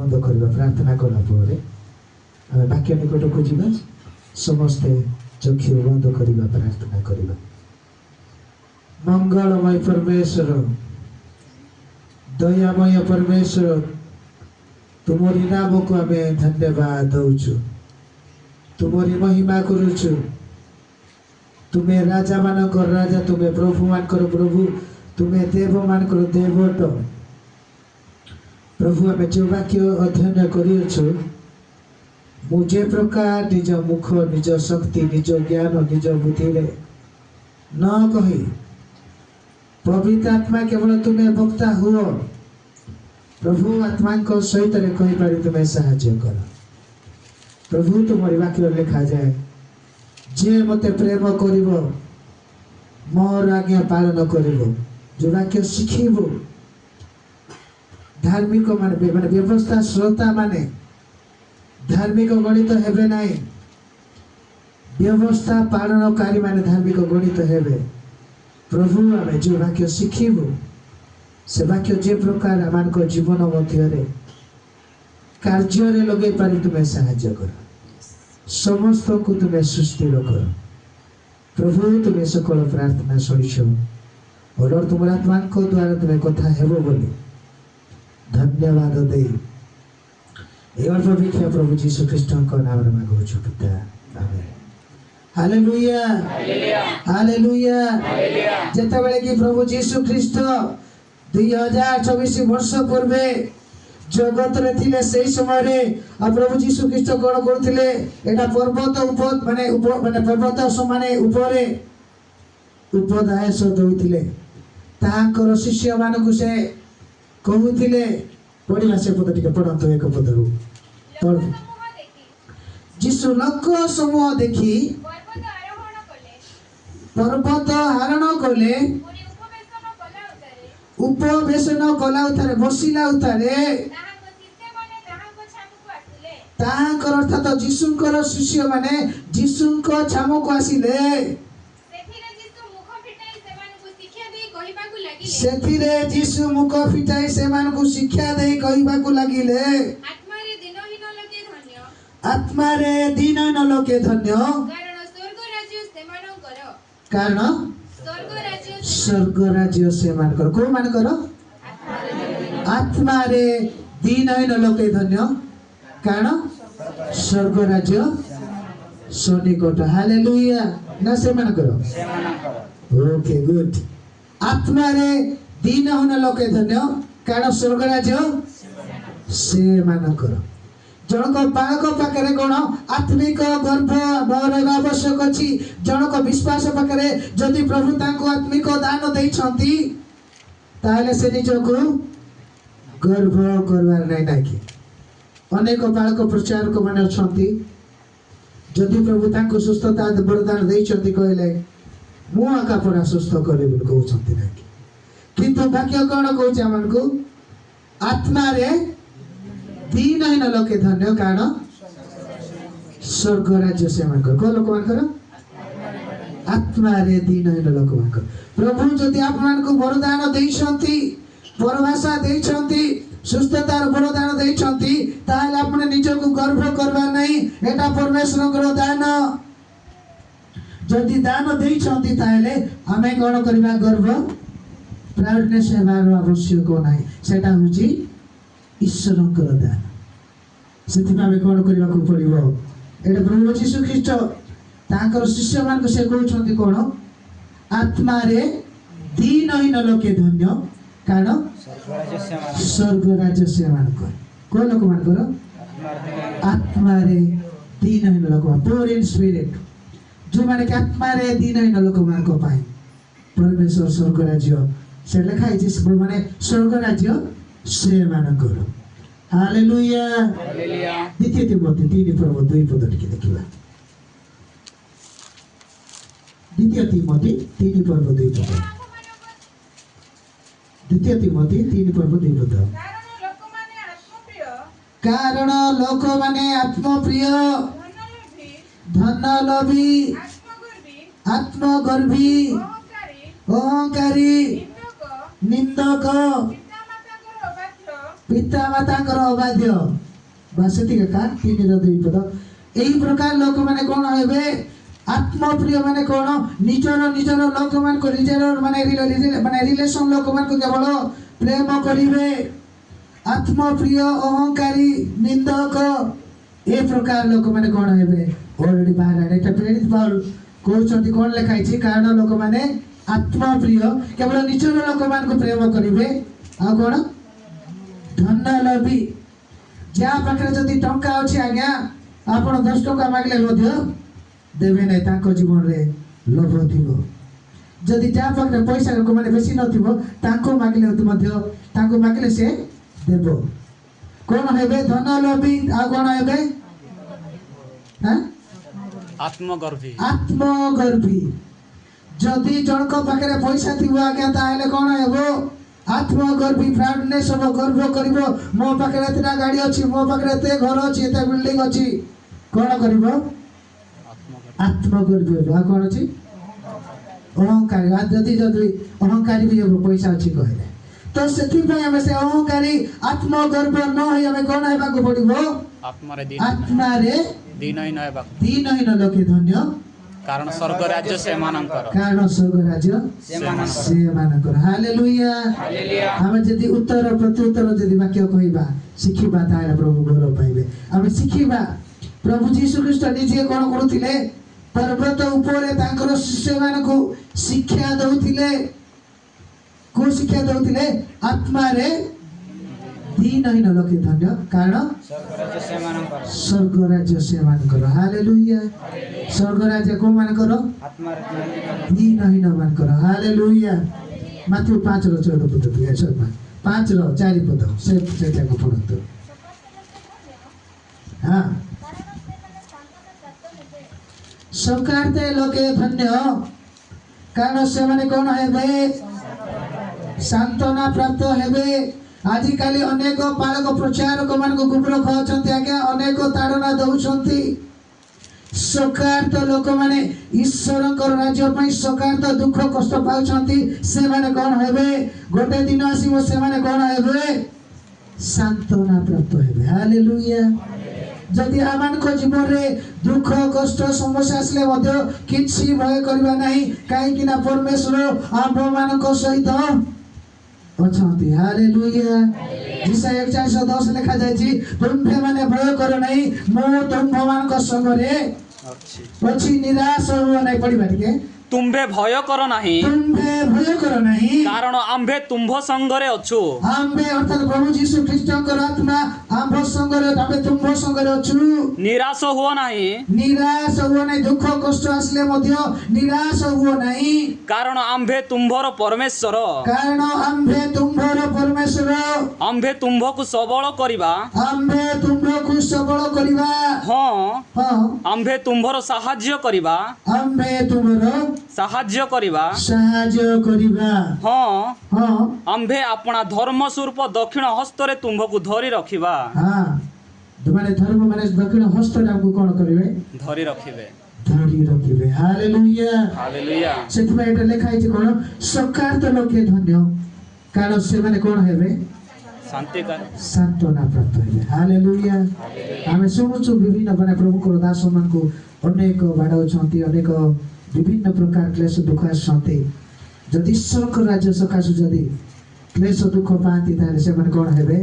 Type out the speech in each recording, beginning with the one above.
बंद करवा प्रार्थना कला आम वाक्य निकट को जीवा समस्ते चक्षु बंद करवा प्रार्थना करवा। मंगलमय परमेश्वर दयामय परमेश्वर तुमरी नाम को आम धन्यवाद दौचु तुमरी महिमा करुचु। तुम्हें राजा मानक राजा तुम्हें प्रभु मानकर प्रभु तुम्हें देव मानकर देवट प्रभु आम जो वाक्य अध्ययन कर मुझे प्रकार निज मुख निज शक्ति निज ज्ञान निज बुद्धि न कही पवित्र आत्मा केवल तुम्हें वक्ता हुओ प्रभु आत्मा सहित कही पारि तुम्हें साहाय्य कर। प्रभु तुमरी वाक्य लिखा जाए जे मते प्रेम करिवो मोर आज्ञा पालन करिवो जो वाक्य शिखिबो धार्मिक माने व्यवस्था श्रोता माने धार्मिक गणित हेबे नहीं व्यवस्था पालनकारी माने धार्मिक गणित हेबे। प्रभु आम जो वाक्य शिखिबो से वाक्य जे प्रकार आम जीवन मध्य कार्य लगे पारि तुम्हें साहाय्य कर। समस्त को तुम्हें सुस्थिर कर। प्रभु तुम्हें सकल प्रार्थना शुणिछ और तुम आत्मा द्वारा तुम्हें कथा हेबो बोली धन्यवाद दे अल्प भिक्षा प्रभु जीशु ख्रीष्ट नाम मांगुछु पिता आमेन। Hallelujah hallelujah. जेते बेले कि प्रभु जीशु ख्रीष्ट 2024 वर्ष पूर्वे जगत रे थिले सेही समय रे प्रभु जीशु ख्रीष्ट कोन करथिले एटा पर्वत उपर माने पर्वत समाने ऊपरे उपदेश दउथिले ताकर शिष्य मानकु से कहूथिले पढ़िया से पद टिके पढ़ंतो एक पदरु पढ़ जीशु लोक समूह देखि पर्वत आरोहण कले उपवेशन कला उतारे बसिला उतारे ताहाकर अर्थात जीशुंकर शिष्य माने जीशुंको छामको आसिले सेथिरे जीशु मुख फिटाई सेमान को शिक्षा दे कहबा को लागिले आत्मा रे दीनहीन लोके धन्य कारण स्वर्ग राज्य सेमानकर को मानकर आत्मा रे दीनहीन लोके धन्य कारण स्वर्ग राज्य सनिकट। हालेलुया ना सेमानकर ओके गुड। आत्मा रे दीनहीन लोके धन्य कारण स्वर्ग राज्य से मानकर। जनक बालक पाखे कौन आत्मिक गर्भ न आवश्यक अच्छी जनक विश्वास पाखे जदि प्रभु तांको आत्मिक दान देइछंती ताहले से निजको गर्भ करवार नहीं नाकि अनेक बालक प्रचारक माने अछंती जदि प्रभु तांको सुस्थता वरदान देइछंती कहले मु आका पूरा सुस्थ करे बोल कहउछंती नाकि किंतु वाक्य कौन कहउछ हमनको आत्मा रे दीनहीन लोके धन्य कारण स्वर्ग राज्य से मानकर को लोक मानकर आत्मा रे दीनहीन लोक मानकर। प्रभु जदि आप मान को वरदान देइछंती परभाषा देइछंती सुस्थतार वरदान देइछंती ताहले आपने निजको गर्व करबा नहीं एटा परमेश्वरक दान। जदि दान देइछंती ताहले आमे कोन करबा गर्व प्राउडनेस हेबार आवश्यक नाही सेटा होची ईश्वरकर दान। सेथिबा आमे कोन करबा को पड़िबो एटा प्रभु यीशु ख्रीष्ट ताकर शिष्य मान को से कहउछंती कोन आत्मा रे दीनहीन लोके धन्य कारण स्वर्ग राज्य से मानकर को लोक मानकर आत्मा रे दीनहीन लोक पोर इन स्पिरिट जो माने कि आत्मा रे दीनहीन लोक मान को पाए परमेश्वर स्वर्ग राज्य से लिखा है माने स्वर्ग राज्य से मानकर। Hallelujah hallelujah. द्वितीय तिमोथी 3:2 पद टिके देखिबा। द्वितीय तिमोथी 3:2 पद। द्वितीय तिमोथी 3:2 पद। कारण लोक माने आत्मप्रिय धनलोभी आत्मगर्भी अहंकारी निंदक पिता माताଙ୍କର ଅବାଧ୍ୟ ବାସ ସେତିକି କା 3-2 ପଦ ଏହି ପ୍ରକାର ଲୋକମାନେ କ'ଣ ହେବେ आत्मप्रिय माने कौन निजर निजर लोक मान को निजर माने रिलेशन लोक मान को केवल प्रेम करिवे आत्मप्रिय अहंकारी निंदक ए प्रकार लोक माने कौन हेबे ऑलरेडी बाहर एटा प्रेरित पाउल कहउछंती कोन लिखाई छी कारण लोक माने आत्मप्रिय केवल निजर लोक मान को प्रेम करिवे आ कोन धन लोभी जा पाखरे जदी टंका अछि आज्ञा आपण 10 टंका मागले मध्य देवे नहीं तांको जीवन रे लोभ थिबो जदि जा पाखरे पैसा को माने बेसी नथिबो तांको मागले मध्य तांको मागले से देबो कोन हेबे धन लोभी आ कोन हेबे हां आत्मगर्भी जदि जणको पाखरे पैसा थिबो आज्ञा ताहेले कोन हेबो आत्मगर्भी प्राउडनेस हो गर्व करिवो मो पाखरे एतना गाड़ी अछि मो पाखरे एते घर अछि एते बिल्डिंग अछि कोन करिवो आत्मगर्भ कौन अच्छी अहंकारी जदि जदि अहंकारी भी हम पैसा अच्छी कहले तो से अहंकारी आत्मगर्भ न हमें कौन होगा पड़ो आत्मारे दीनहीन लोके धन्य कारण स्वर्ग राज्य से हालेलुया हमें जदि उत्तर प्रत्युत्तर जदि वाक्य कहबा शिखिबा ताले प्रभु गौरव पाइबे हमें शिखिबा प्रभु जीशु ख्रीष्ट निजे कौन करुथिले पर्वत उपरे तांकर शिष्य मानकु शिक्षा दउथिले को शिक्षा दउथिले आत्मा रे दीनहीन लोके धन्य कारण स्वर्ग राज्य से मानकर हालेलुया स्वर्ग राज्य को मानकर आत्मा रे दीनहीन मानकर हालेलुया माथि 5:14 पद दिया सब 5:4 पद से को पढतो हां सकार्ते लोके धन्य कारण से माने कौन हेबे सांत्वना प्राप्त हेबे आजिकाली अनेक पालक प्रचारक मान को गुबर खाउछंती आज्ञा अनेक ताड़ना दउछंती सकार्त लोक माने ईश्वर राज्य पई सकार्त दुख कष्ट पाउछंती से माने कौन हेबे गोटे दिन आसीबो से माने कौन हेबे सांत्वना प्राप्त हेबे हालेलुया जदि आमान को जीवन रे दुख कष्ट समस्या आसले मध्य किछि भय करबा नाही काहे कि ना परमेश्वर आप मान को सहित अछंती हालेलुया जिसा 41:10 लिखा जाय छी तुम्भे माने भय करो नाही मो तुम्भ मान को संग रे अछि निराश हो नाही पड़िबा के तुम्भे भय करो नाही कारण आम्भे तुम्भ संगरे अछु आम्भे अर्थात प्रभु यीशु ख्रीष्ट को आत्मा आम्भ संगरे आम्भे तुम्भ संगरे अछु निराश हो नाही दुख कष्ट आसले मध्य निराश हो नाही कारण आम्भे तुम्भर परमेश्वर आम्भे तुम्भ को सबल करिबा हां आम्भे तुम्भर साहाय्य करिबा साहाय्य करिबा हां आम्भे अपना धर्म स्वरूप दक्षिण हस्त रे तुम्भ को धरि रखिबा हां माने धर्म माने दक्षिण हस्त रे हमको कोन करिवे धरि रखिबे हालेलुया सेठ में एटा लिखा है कोन सकार्त लोके धन्य कारण से माने कोन हेबे सांत्वना प्राप्त हेबे हालेलुया हमें सुनुछु विभिन्न बने प्रभु को दास मान को अनेक बाडा छंती अनेक विभिन्न प्रकार क्लेश दुख आसते जदि ईश्वर को राज्य सकाशु जदि क्लेश दुख पाती ताले से मन कोन हेबे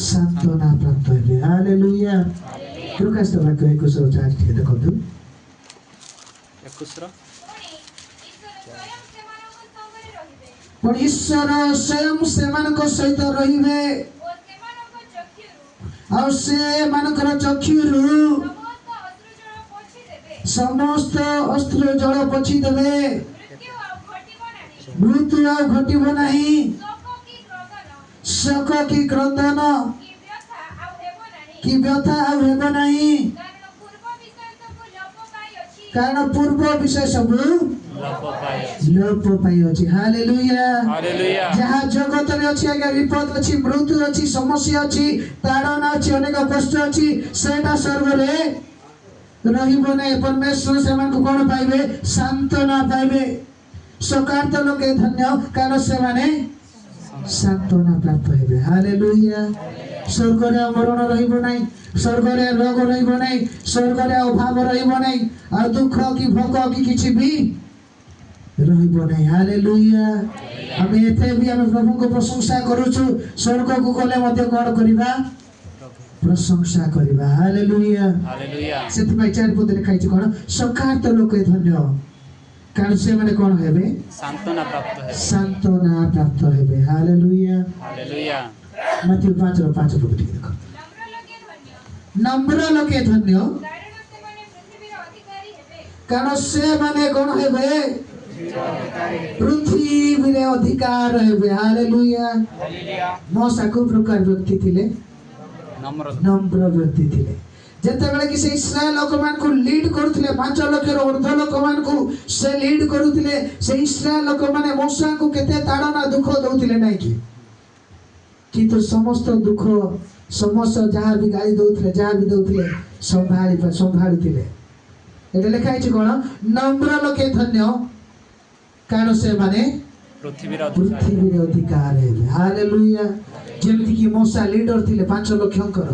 सांत्वना प्राप्त हेबे हालेलुया प्रकाश तो वाक्य 21:4 के देखंतु 21 पर ईश्वर स्वयं से मन को सहित रहिबे और से मानकर चक्षुरु समस्त अस्त्र जल पछी देवे मृत्यु घटिब नहीं शोक की क्रंदन की व्यथा हेब नहीं कारण पूर्व विषय सब लोप पाई अछि हालेलुया जहाँ जगत रे अछि आगे विपद अछि मृत्यु अछि समस्या अछि ताड़ना अछि अनेक कष्ट अछि सेटा स्वर्ग रे रहिबो नै परमेश्वर से मन को कोन पाइबे सांत्वना पाइबे सकार्त लोके धन्य कारण से माने सांत्वना प्राप्त हेबे हालेलुया स्वर्ग रे मरण रहिबो नाही स्वर्ग रे रोग रहिबो नाही स्वर्ग रे अभाव रहिबो नाही आ दुख की भोग की किछि भी रहिबो नाही हालेलुया हमें एथे भी हम प्रभु को प्रशंसा करूछु स्वर्ग को गले मध्ये कोन करिबा प्रशंसा करिबा हालेलुया हालेलुया सेति भाई चार पद लिखाइ छै कोन सकार्त लोक धन्य कारण से माने कोन हेबे सांत्वना प्राप्त है सांत्वना प्राप्त हेबे हालेलुया हालेलुया मत्ती 5:5 पद देखो नम्र लोके धन्य कारण से माने कोन हेबे पृथ्वी रे अधिकार हेबे हालेलुया मोसा को प्रकार व्यक्ति थिले नम्र व्यक्ति थिले जेते बेले कि से इस्राएल लोक मान को लीड करथिले 5 लाख रो ऊर्ध्व लोक मान को से लीड करूथिले से इस्राएल लोक माने मोसा को केते ताड़ना दुख दउथिले नै कि तो समस्त दुख समस्त जहाँ भी गाड़ी दउथिले जहाँ भी दउथिले संभाळिथिले एटा लिखा छै कोन नम्र लोके धन्य कारण से माने पृथ्वी रे अधिकार हेबे हालेलुया जेमति कि मोसा लीडर थिले 5 लाखंकर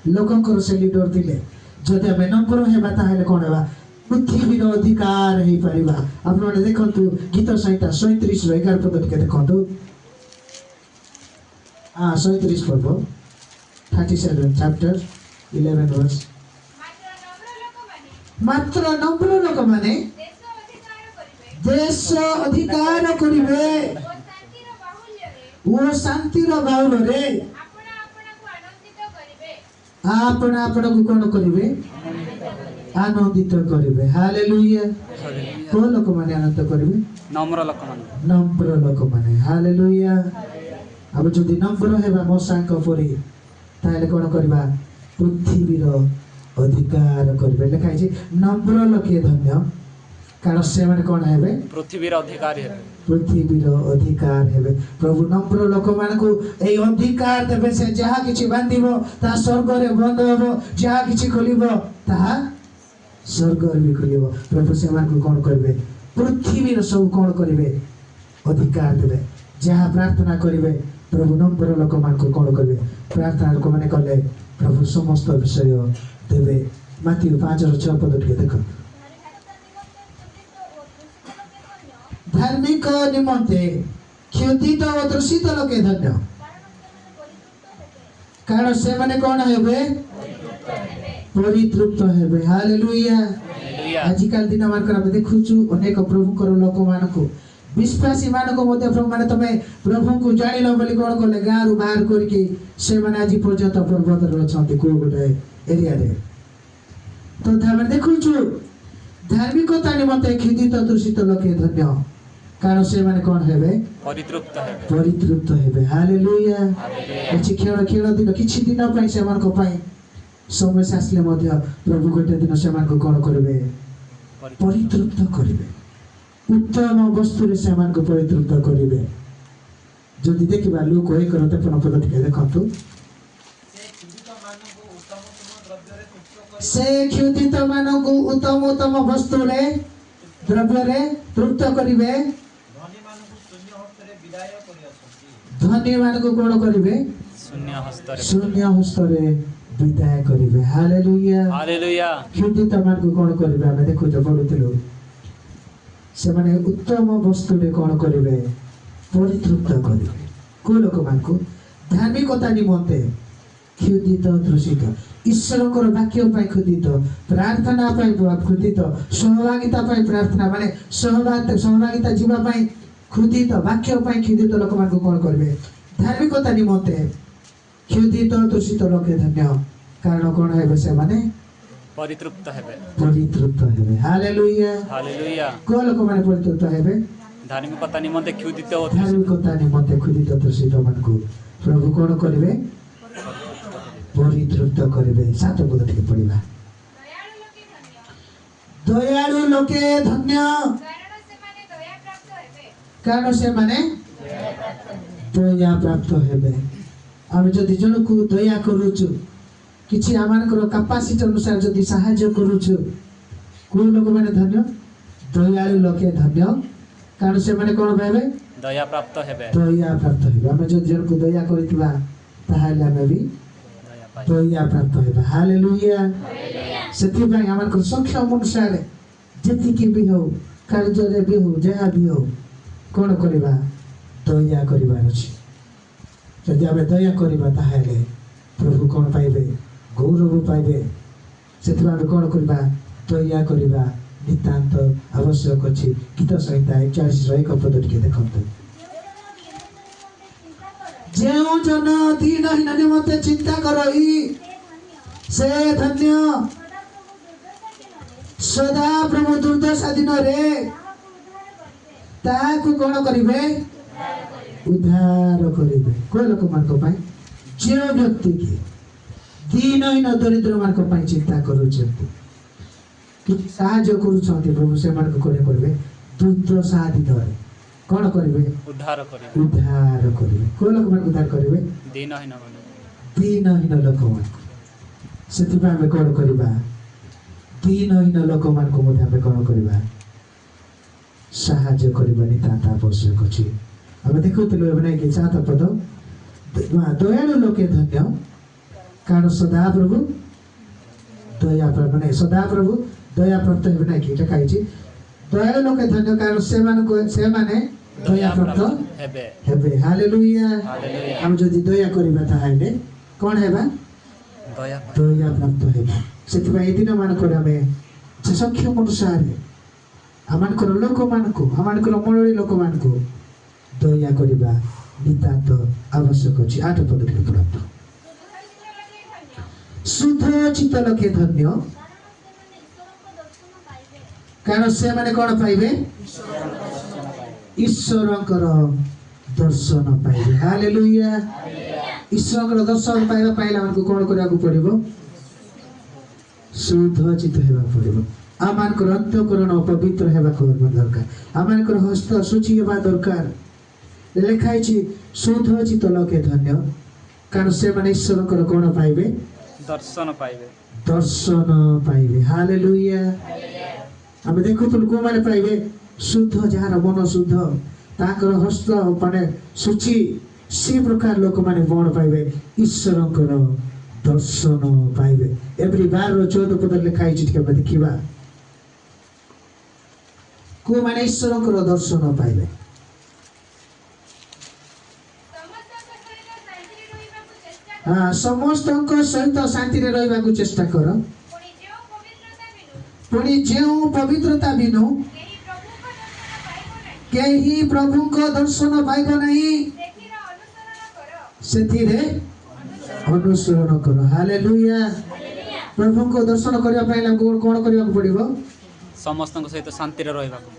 लोकंकर से लीडर थिले जदि हम नम्र हेबा ताहेले कोन हेबा पृथ्वी रो अधिकार हे परिबा आपण माने देखंतु गीत संहिता 37 रो 11 पद के देखंतु 37 पद 37 चैप्टर 11 वर्स मात्र नम्र लोक माने देश अधिकार करिवे वो शांति रो बाहुल रे आपण आपण को कोन करिवे आनंदित करिवे हालेलुया को लोक माने आनंद करिवे नम्र लोक माने हालेलुया अब जदि नम्र हेबा मोसांक परि ताले कोन करबा पृथ्वी रो अधिकार करिवे लेखाइ छै नम्र लोके धन्य कारण से माने कोन हेबे पृथ्वी रो अधिकार हेबे पृथ्वी रो अधिकार हेबे प्रभु नम्र लोक मान को ए अधिकार देबे से जहा किछि बांधिबो ता स्वर्ग रे बंद होबो जहा किछि खोलिबो ता स्वर्ग रे भी खोलिबो प्रभु से मान को कोन करबे पृथ्वी रो सब कोन करबे अधिकार देबे जहा प्रार्थना करबे प्रभु नम्र लोक मान को कोन करबे प्रार्थना को माने कले प्रभु समस्त विषय देबे मत्ती 5:6 पद देखो धार्मिक निमंते क्षुधित और तृषित लोके धन्य कारण से माने कोन हेबे परितृप्त हेबे हालेलुया आजिकल दिन मान कर देखुछु अनेक प्रभु कर लोक मान को विश्वासी मान को मध्य प्रभु माने तमे प्रभु को जानिलो बोली कोन कोले गारू बाहर करके से माने आज पर्यंत पर्वत रो छथि को गोटे एरिया रे तो धामे देखुछु धार्मिकता निमंते क्षुधित तृषित लोके धन्य कारण से माने कोन हेबे परितृप्त हेबे हालेलुया एछि खेल दिन किछि दिन पई से मान को पई समय आसले मध्य प्रभु गोटे दिन से मान को कोन करबे परितृप्त करबे उत्तम वस्तु रे से मान को परितृप्त करबे जदि देखिबा लोक होय करते पन पद के देखंतु से क्षुधित मान को उत्तम वस्तु रे द्रव्य रे तृप्त करिवे धनी मान को कोन करिवे शून्य हस्त रे विदाय करिवे हालेलुया क्षुधित मान को कोन करिवे हम देखो जो पढुतिलो से माने उत्तम वस्तु रे कोन करिवे परितृप्त करिवे को लोक मान को धार्मिकता निमंते क्षुधित तृषित ईश्वर को वाक्य पाई क्षुधित प्रार्थना पाई क्षुधित सहभागिता पाई प्रार्थना माने सहभागिता जीवा पाई क्षुधित वाक्य पाई क्षुधित लोक मान को कोन करबे धार्मिकता निमंते क्षुधित तृषित लोके धन्य कारण कोन हेबे से माने परितृप्त हेबे हालेलुया को लोक माने परितृप्त हेबे धार्मिकता निमंते क्षुधित तृषित मान को प्रभु कोन करबे परितृप्त करिवे 7 पद के पढिबा दयालु लोके धन्य कारण से माने दया प्राप्त हेबे हम जदि जन को दया करूछु किछि आमानकर कैपेसिटी अनुसार जदि सहाय्य करूछु को लोक माने धन्य दयालु लोके धन्य कारण से माने कोन भाबे दया प्राप्त हेबे दया प्राप्त हेबे आमे जदि जनकु दया करितबा ताहाले आमे भी दया पाइबे दया प्राप्त हेबा हालेलुया सेति भाई हमर सक्षम अनुसार जेतिकी भी हो कार्य रे भी हो जहा भी हो कोन करिबा दया करिबार अछि जदि आमे दया करिबा ताहाले प्रभु कोन पाइबे गौरव पाइबे सेति आमे कोन करिबा दया करिबा नितांत आवश्यक अछि गीत संहिता 41 रो 1 पद टिके देखंतु जेउ जन दीनहीन निमंते चिंता करई से धन्य सदा प्रभु दुर्दशा दिन रे ताकू कोन करिवे उद्धार करिवे को लोक मान को पाई जे व्यक्ति की दीनहीन दरिद्र मान को पाई चिंता करूछंती कि साहाय्य करूछंती प्रभु से मान को करे करबे दुर्दशा दिन रे कोन करिवे उद्धार करिबे उद्धार करिवे को लोक मान उद्धार करिवे दीनहीन लोक मान सेति पा हमें कोन करिबा दीनहीन लोक मान को मध्ये हमें कोन करिबा साहाय्य करिबा नितांत आवश्यक अछि हमें देखुतलो एबनै कि 7 पद दयालु लोके धन्य कारण सदा प्रभु दया प्रभु सदा प्रभु दया प्राप्त हेबनै कि देखाइ छी दयालु लोके धन्य कारण से माने दया प्राप्त हेबे हालेलुया हम जदि दया करिबा ताहाले कोन हेबा दया प्राप्त हेबा सेति भाई दिन मान को हमें जे सक्षम अनुसार आमान को लोक मान को आमान को मंडली लोक मान को दया करिबा नितांत आवश्यक अछि 8 पद के तुरंत शुद्ध चित्त लोके धन्य कारण से माने कोन पाइबे ईश्वरकर दर्शन पाइबे हालेलुया ईश्वरकर दर्शन पाइबा पाइला हमको कोन करिया को पड़िबो शुद्ध चित्त हेबा पड़िबो आमान को अंतःकरण पवित्र हेबा को दरकार आमान को हस्त शुचि हेबा दरकार लेखाइ छी शुद्ध चित्त लोके धन्य कारण से माने ईश्वरकर कोन पाइबे दर्शन पाइबे हालेलुया हम देखु तुलको माने पाइबे शुद्ध जहार मन शुद्ध ताकर हस्त माने शुचि से प्रकार लोक माने बण पाइबे ईश्वरकर दर्शन पाइबे एवरी बार 14 पद लिखाइ छी के देखिबा को माने ईश्वरकर दर्शन पाइबे हाँ समस्त सहित शांति रे रहबा को चेष्टा कर पुणी जेउ पवित्रता बिनु केही प्रभु को दर्शन पाइब नहीं सेथिरे अनुसरण कर हालेलुया प्रभु को दर्शन करिया पाइला कोन करिया को पड़िबो समस्त सहित शांति रे रहबा को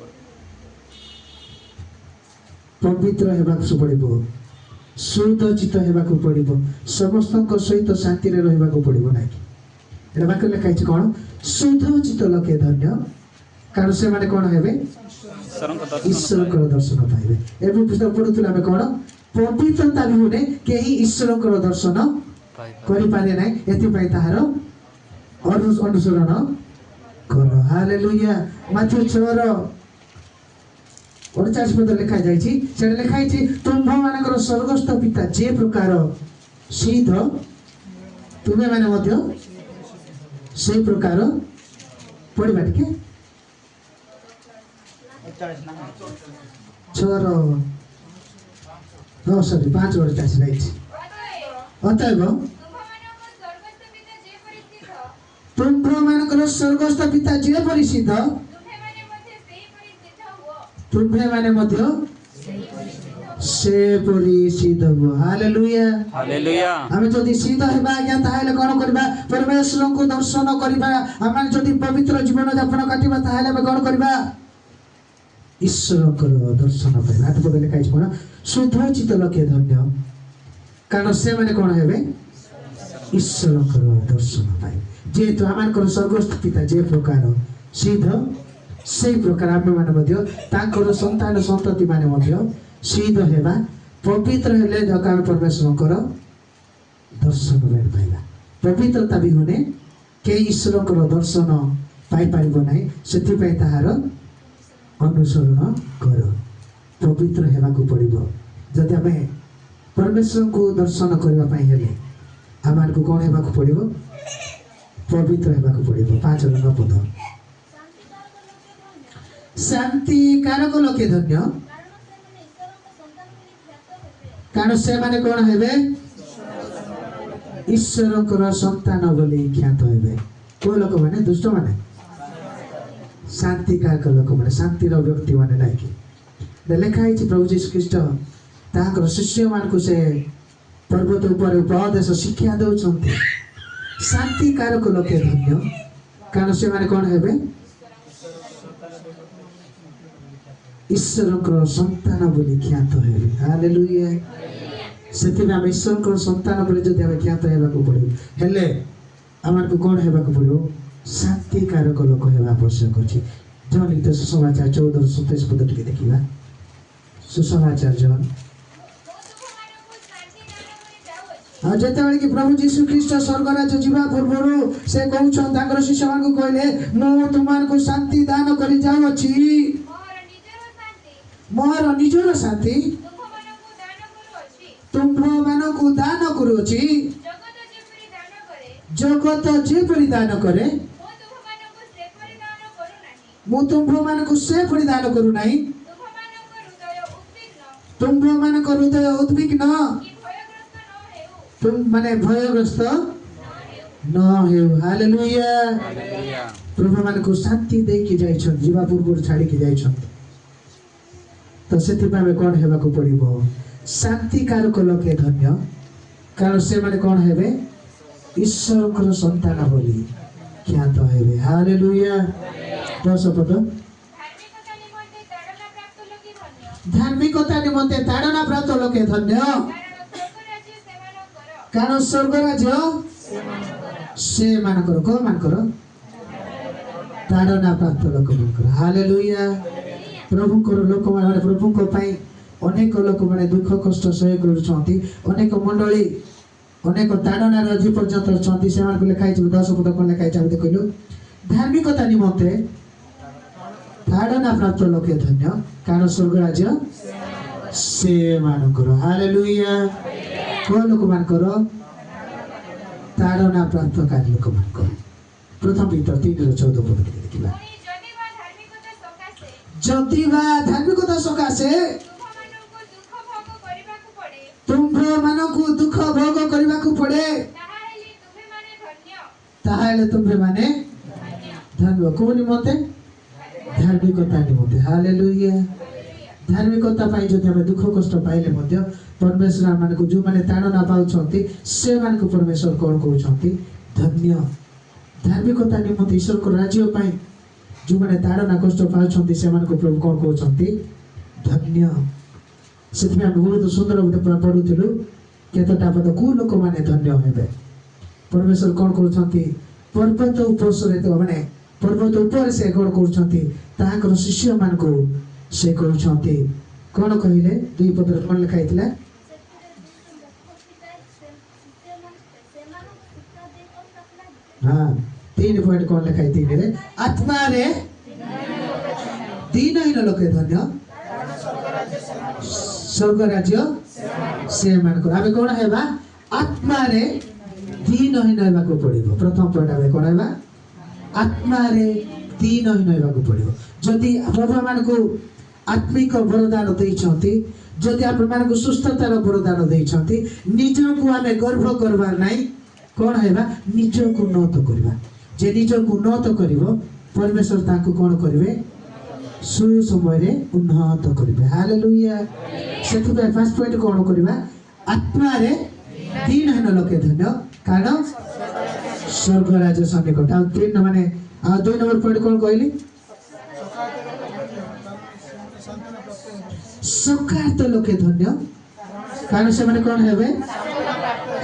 पवित्र हेबा को पड़िबो शुद्ध चित्त हेबा को पड़िबो समस्त सहित शांति रे रहबा को पड़िबो नाही एटा वाक्य लिखाइ छी कोन शुद्ध चित्त लोके धन्य कारण से माने कोन हेबे ईश्वर को दर्शन पाइबे एवं पुस्तक पढुतला हमें कोन पवित्रता बिहुने केही ईश्वर को दर्शन करि पारे नै एति पई ताहार अनुसरण कर हालेलुया माथि 6:49 पद लिखा जाय छी से लिखाइ छी तुम्भ मानकर स्वर्गस्थ पिता जे प्रकार सिद्ध तुमे माने मध्य से प्रकार पढ़िबा टिके 5:48 राइट अतएव तुम्भ मानकर स्वर्गस्थ पिता जे परिसिद्ध तुम्भे माने मध्य से परिसिद्ध हो हालेलुया हालेलुया हम जदि सिद्ध हेबा आज्ञा ताहाले कोन करबा परमेश्वर को दर्शन करबा हम जदि पवित्र जीवन यापन काटिबा ताहाले हम कोन करबा ईश्वर को दर्शन पाइबा तो पद लिखाइ कोन शुद्ध चित्त लोके धन्य कारण से माने कोन हेबे ईश्वर को दर्शन पाइबे जे तो आमान को स्वर्गस्थ पिता जे प्रकार सिद्ध से प्रकार आमे माने मध्य ताकर संतान संतति माने मध्य सिद्ध हेबा पवित्र हेले जका परमेश्वर कर दर्शन बेर पाइबा पवित्रता बिहुने के ईश्वर कर दर्शन पाइ पारिबो नै सेति पई ताहार अनुसरण कर पवित्र हेबाकू पड़िबो जदि आमे परमेश्वर को दर्शन करबा पई हेले आमान को कोन हेबाकू पड़िबो पवित्र हेबाकू पड़िबो 5 नंबर पद शांति कारक लोके धन्य कारण से माने कोन हेबे ईश्वरकर संतान बोली ख्यात हेबे को लोक माने दुष्ट माने शांति कारक लोक माने शांति रो व्यक्ति माने नाही कि लेखा है प्रभु जीशु ख्रीष्ट ताकर शिष्य मान को से पर्वत ऊपर उपदेश शिक्षा दउछन्ते शांति कारक लोके धन्य कारण से माने कोन हेबे ईश्वरकर संतान बोली ख्यात हेबे हालेलुया सेति में ईश्वरकर संतान बोली जदि हम ख्यात हेबाकू पड़े हेले आमान को कोन हेबाकू पड़ो शांति कारक लोक हेबा आवश्यक अछि जन लिखित सुसमाचार 14:27 पद टिके देखिबा सुसमाचार जन जेतेबेले कि प्रभु जीशु ख्रीष्ट स्वर्ग राज्य जीवा पूर्वरु से कहउछन ताकर शिष्य मान को कहले मो तुमान को शांति दान करि जाउ अछि मोर निजर शांति तुम्भो मानो को दान करू अछि जगत जेपरि दान करे मो तुम्भो मान को से परि दान करू नाही तुम्भो मान को हृदय उद्विग्न तुम माने भयग्रस्त न हेउ हालेलुया प्रभु मान को शांति दे के जाय छ जीवा पूर्व छाड़ी के जाय छ तो सेति पावे कोन हेबा को पड़िबो शांति कारक लोके धन्य कारण से माने कोन हेबे ईश्वर को संतान बोली ख्यात हेबे हालेलुया 10 पद धार्मिकता निमंते ताड़ना प्राप्त लोके धन्य कारण स्वर्ग राज्य से मानकर को मानकर ताड़ना प्राप्त लोक मानकर हालेलुया प्रभु को लोक माने प्रभु को पई अनेक लोक माने दुख कष्ट सह करूछंती अनेक मंडली अनेक ताड़ना रजी पर्यंत छंती से मान को लिखाई 10 पद को लिखाई हम देखलु धार्मिकता निमंते ताड़ना प्राप्त लोके धन्य कारण स्वर्ग राज्य से मानकर हालेलुया को लोक मानकर ताड़ना प्राप्त कार्य लोक मानकर प्रथम पीतर 3:14 पद देखिबा जति बा धार्मिकता सकासे तुम्भ्र मानकु दुख भोग करिबाकू पड़े ताहाले तुम्भे माने धन्य को निमंते धार्मिकता निमंते हालेलुया धार्मिकता पाई जति हम दुख कष्ट पाइले मध्य परमेश्वर मान को जो माने ताड़ना पाउछंती से मान को परमेश्वर कोन कहउछंती धन्य धार्मिकता निमंते ईश्वर को राज्य पाई जो माने ताड़ना कष्ट पाउछंती से मान को प्रभु कोन कहउछंती धन्य सेति हम बहुत सुंदर पढुथिलु केतटा पद को लोक माने धन्य हेबे परमेश्वर कोन कहउछंती पर्वत ऊपर से तो माने पर्वत ऊपर से कोन कहउछंती ताकर शिष्य मान को से कहउछंती कोन कहिले दुई पद कोन लिखाइतला हां 3 पॉइंट कोन लिखाइ 3 रे आत्मा रे दीनहीन लोके धन्य स्वर्ग राज्य से मान को आबे कोन हेबा आत्मा रे दीनहीन हेबा को पड़िबो प्रथम पॉइंट आबे कोन हेबा आत्मा रे दीनहीन हेबा को पड़िबो जदि प्रभु मान को आत्मिक वरदान दैछंती जदि आप मान को सुस्थतार वरदान दैछंती निज को आमे गर्व करबा नाही कोन हेबा निज को नत करबा जे निज को नत करिवो परमेश्वर ताको कोन करिवे सुसमय रे उन्नत करिवे हालेलुया सेति पे फर्स्ट पॉइंट कोन करिवा आत्मा रे दीनहीन लोके धन्य कारण स्वर्ग राज्य सन्निकट 3 माने 2 नंबर पॉइंट कोन कहली सकार्त लोके धन्य कारण से माने कोन हेबे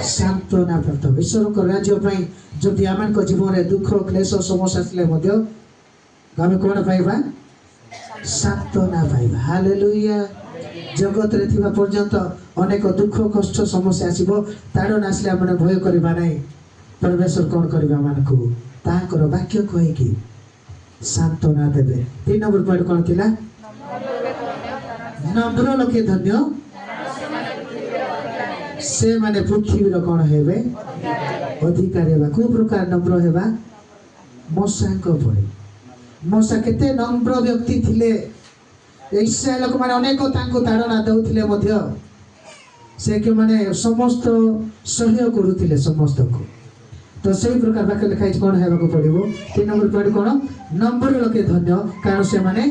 सांत्वना प्राप्त ईश्वर को राज्य पई जदि आमान को जीवन रे दुख क्लेश समस्या आसले मध्य हम कोन पाइबा सांत्वना पाइबा हालेलुया जगत रे थिबा पर्यंत अनेक दुख कष्ट समस्या आसीबो ताड़ना आसले हमने भय करबा नै परमेश्वर कोन करबा मान को ताकर वाक्य कहि कि सांत्वना देबे 3 नंबर पॉइंट कोन थिला नम्र लोके धन्य से माने पृथ्वीर कौन हेबे अधिकारी हेबा को प्रकार नम्र हेबा मूसाको भଳି मूसा केते नम्र व्यक्ति थिले इस्राएल लोक माने अनेक तांको ताड़ना दउथिले मध्य से के माने समस्त सहयोग करुथिले समस्त को तो सही प्रकार वाक्य लिखाई कौन हेबा को पड़िबो 3 नंबर पॉइंट कौन नम्र लोके धन्य कारण से माने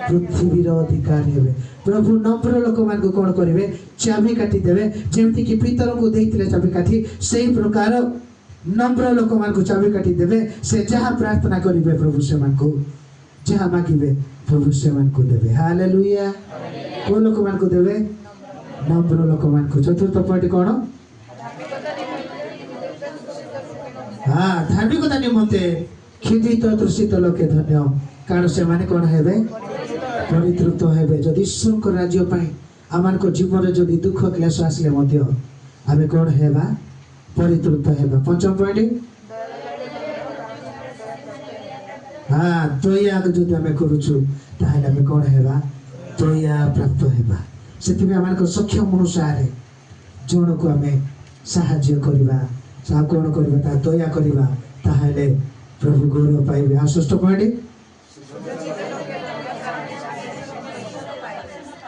पृथ्वीर अधिकारी हेबे प्रभु नम्र लोक मान को कौन करिवे चाबी काटी देवे जेमति कि पितर को देइथिले चाबी काटी सही प्रकार नम्र लोक मान को चाबी काटी देवे से जहाँ प्रार्थना करिवे प्रभु से मान को जहाँ मागिवे प्रभु से मान को देवे हालेलुया को लोक मान को देवे नम्र लोक मान को चतुर्थ पॉइंट कौन हाँ धार्मिकता निमंते खिदित तृषित लोके धन्य कारण से माने कौन हेबे परितृप्त हेबे जदि ईश्वर को राज्य पाई आमान को जीवन रे जदि दुख क्लेश आसले मध्य आमे कौन हेबा परितृप्त हेबा पंचम पॉइंट हाँ दया जदि आमे करूछु ताहेले आमे कौन हेबा दया प्राप्त हेबा सेति में आमान को सक्षम अनुसार जण को आमे साहाय्य करबा सा कौन करबा ता दया करबा ताहेले प्रभु गौरव पाइबे आ षष्ठ पॉइंट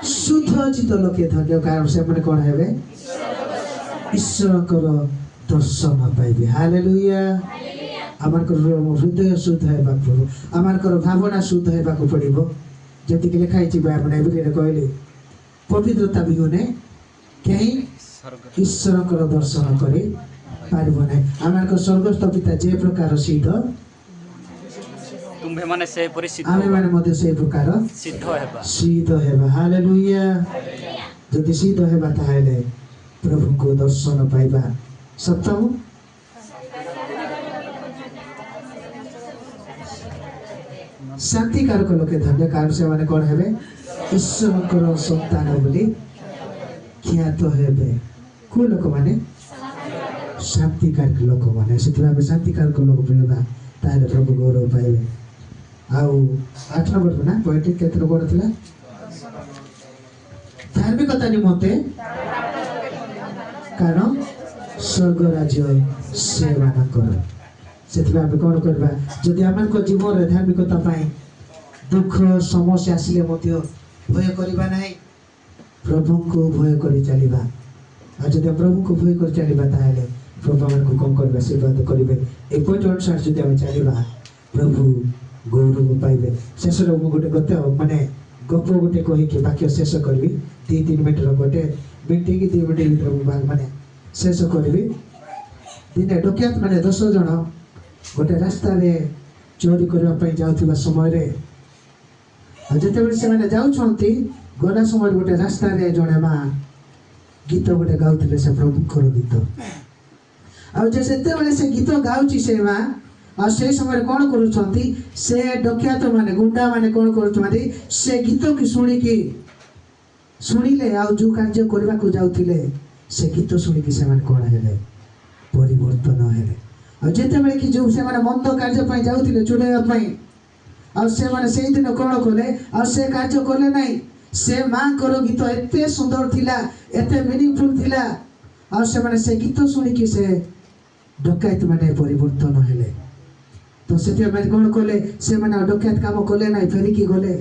शुद्ध चित्त लोके धन्य कारण से माने कौन हेबे ईश्वर दर्शन पाइबे हालेलुया आमार हृदय शुद्ध हेबा प्रभु आमार भावना शुद्ध हेबा को पड़िबो जेति कि लिखाई छि बाइबल रे कहले पवित्रता बिहुने केही ईश्वर दर्शन करे पारिबो नै आमार स्वर्गस्थ पिता जे प्रकार सिद्ध तुम्भे माने से परिसिद्ध आमे माने मध्ये से प्रकार सिद्ध हेबा हालेलुया जदि सिद्ध हेबा ताहेले प्रभु को दर्शन पाइबा सप्तम शांति कारक लोके धन्य कारण से माने कौन हेबे ईश्वर संतान बोली ख्यात हेबे को लोक माने शांति कारक लोक माने सेतिबा शांति कारक लोक प्रियता ताहेले प्रभु गौरव पाइबे आउ 8 नंबर ना पॉइंट केतरो कोड थिला धार्मिकता निमंते कारण स्वर्ग राज्य सेवा न कर सेतिबा आमे कोन करबा जदि आमान को जीवन रे धार्मिकता पाई दुख समस्या आसिले मध्य भय करबा नाही प्रभु को भय करि चलिबा आ जदि प्रभु को भय करि चलिबा ताहेले प्रभु आमान को कोन करबा सेवा करिवे ए पॉइंट अनुसार जदि आमे चलिबा प्रभु गौरव पाइबे शेष रे मु गोटे गते माने गप गोटे कहि के वाक्य शेष करबी 2-3 मिनिट रो गोटे मिनिट की 2 मिनिट भीतर मु माने शेष करबी दिने डकैत माने 10 जण गोटे रास्ता रे चोरी करबा पई जाउथिबा समय रे जते बेले से माने जाउछंती गला समय गोटे रास्ता रे जणे मा गीत गोटे गाउथिले से प्रभु कर गीत आ जे सेते बेले से गीत गाउची से मा आ से समय कौन करूछंती से डकैत माने गुंडा माने कौन करूछंती से गीत की सुनिले आ जो कार्य करबा को जाउथिले से गीत सुनि कि से माने कोन हेले परिवर्तन हेले आ जेते बेले कि जो से माने मंद कार्य पई जाउथिले चुड़ैया पई आ से माने सेही दिन कोन कोले आ से कार्य कोले नाही से मां करो गीत एते सुंदर थिला एते मीनिंगफुल थिला आ से माने से गीत सुनि कि से डकैत माने परिवर्तन हेले तो सेते माने कोन कोले से माने डकैत काम कोले नाही फेरी की गले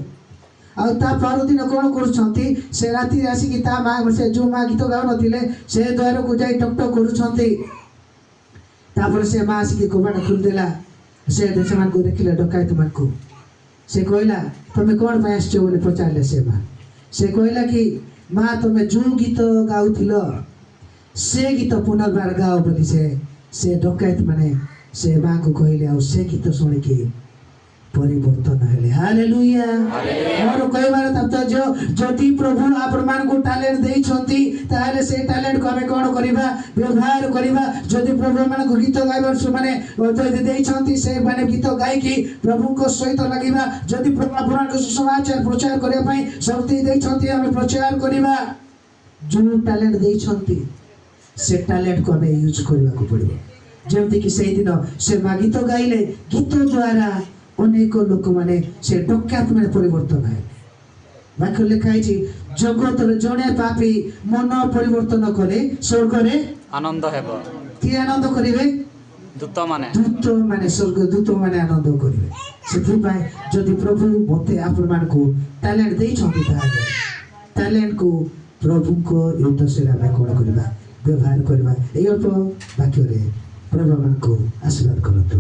आ ता पारो दिन कोन करूछंती से राती आसी कि ता मां से जो मां गीत गाउ नथिले से द्वार को जाई टक टक करूछंती तापर से मां आसी कि कोबाटा खुल देला से देशमान को देखिले डकैत मान को से कहला तमे कोन पास छ बोले पचारले से कहला कि मां तमे जो गीत गाउथिलो से गीत पुनर्बार गाओ बोली से डकैत माने से मां को कहले आ से गीत सुनि कि परिवर्तन हेले हालेलुया और कई बार तब तो जो जति प्रभु आपण मान को टैलेंट देई छंती ताले से टैलेंट को हमें कोन करिबा व्यवहार करिबा जति प्रभु मान को गीत गाइबार से माने जति देई छंती से माने गीत गाई कि प्रभु को सहित लागिबा जति प्रभु आपण को समाचार प्रचार करिया पई शक्ति देई छंती हमें प्रचार करिबा जो टैलेंट देई छंती से टैलेंट को हमें यूज करबा को पड़िबो जेमति कि सेही दिन से मा गीत गाइले गीत द्वारा अनेक लोक माने से डकैत माने परिवर्तन है ବାକ୍ୟ ଲେଖା ହେଇଛି ଜଗତର ଜଣେ ପାପୀ ମନ ପରିବର୍ତ୍ତନ କଲେ ସ୍ୱର୍ଗରେ ଆନନ୍ଦ ହେବ। କିଏ ଆନନ୍ଦ କରିବେ? ଦୂତମାନେ ଦୂତ ମାନେ ସ୍ୱର୍ଗ ଦୂତ ମାନେ ଆନନ୍ଦ କରିବେ। ସେଥିପାଇଁ ଯଦି ପ୍ରଭୁ ମୋତେ ଆପଣମାନଙ୍କୁ ଟ୍ୟାଲେଣ୍ଟ ଦେଇଛନ୍ତି ତାହେଲେ ଟ୍ୟାଲେଣ୍ଟକୁ ପ୍ରଭୁଙ୍କ ଉଦ୍ଦେଶ୍ୟରେ ଆମେ କ'ଣ କରିବା? ବ୍ୟବହାର କରିବା। ଏଇ ଅଳ୍ପ ବାକ୍ୟରେ ପ୍ରଭୁ ମାନଙ୍କୁ ଆଶୀର୍ବାଦ କରନ୍ତୁ।